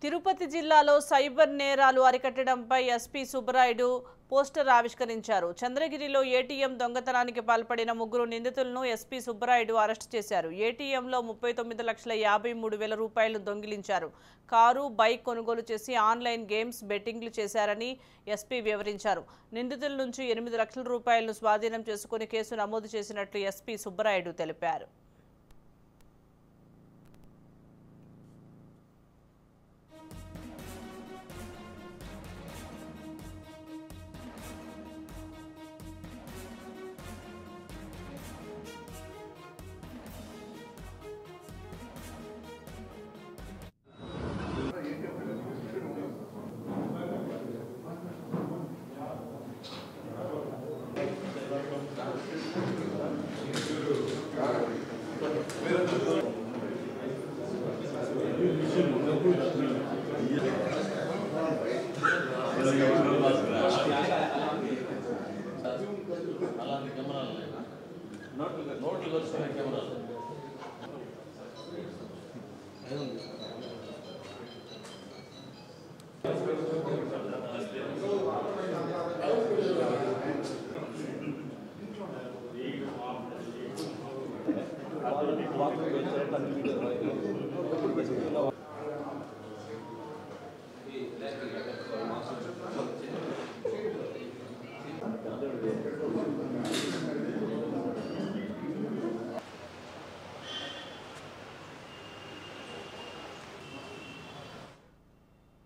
తిరుపతి జిల్లాలో సైబర్ నేరాలు అరికట్టడంపై SP Subbarayudu poster ఆవిష్కరించారు. చంద్రగిరిలో ఏటీఎం దొంగతనానికి పాల్పడిన 3 నిందితులను ఎస్పీ సుబ్బరాయుడు అరెస్ట్ చేశారు. ఏటీఎంలో 39,53,000 రూపాయలు దొంగిలించారు. కారు, బైక్ కొనుగోలు చేసి ఆన్లైన్ గేమ్స్ బెట్టింగ్లు చేశారని ఎస్పీ వివరించారు. నిందితుల నుంచి 8 లక్షల రూపాయలను స్వాధీనం చేసుకుని కేసు నమోదు చేసినట్లు ఎస్పీ సుబ్బరాయుడు తెలిపారు.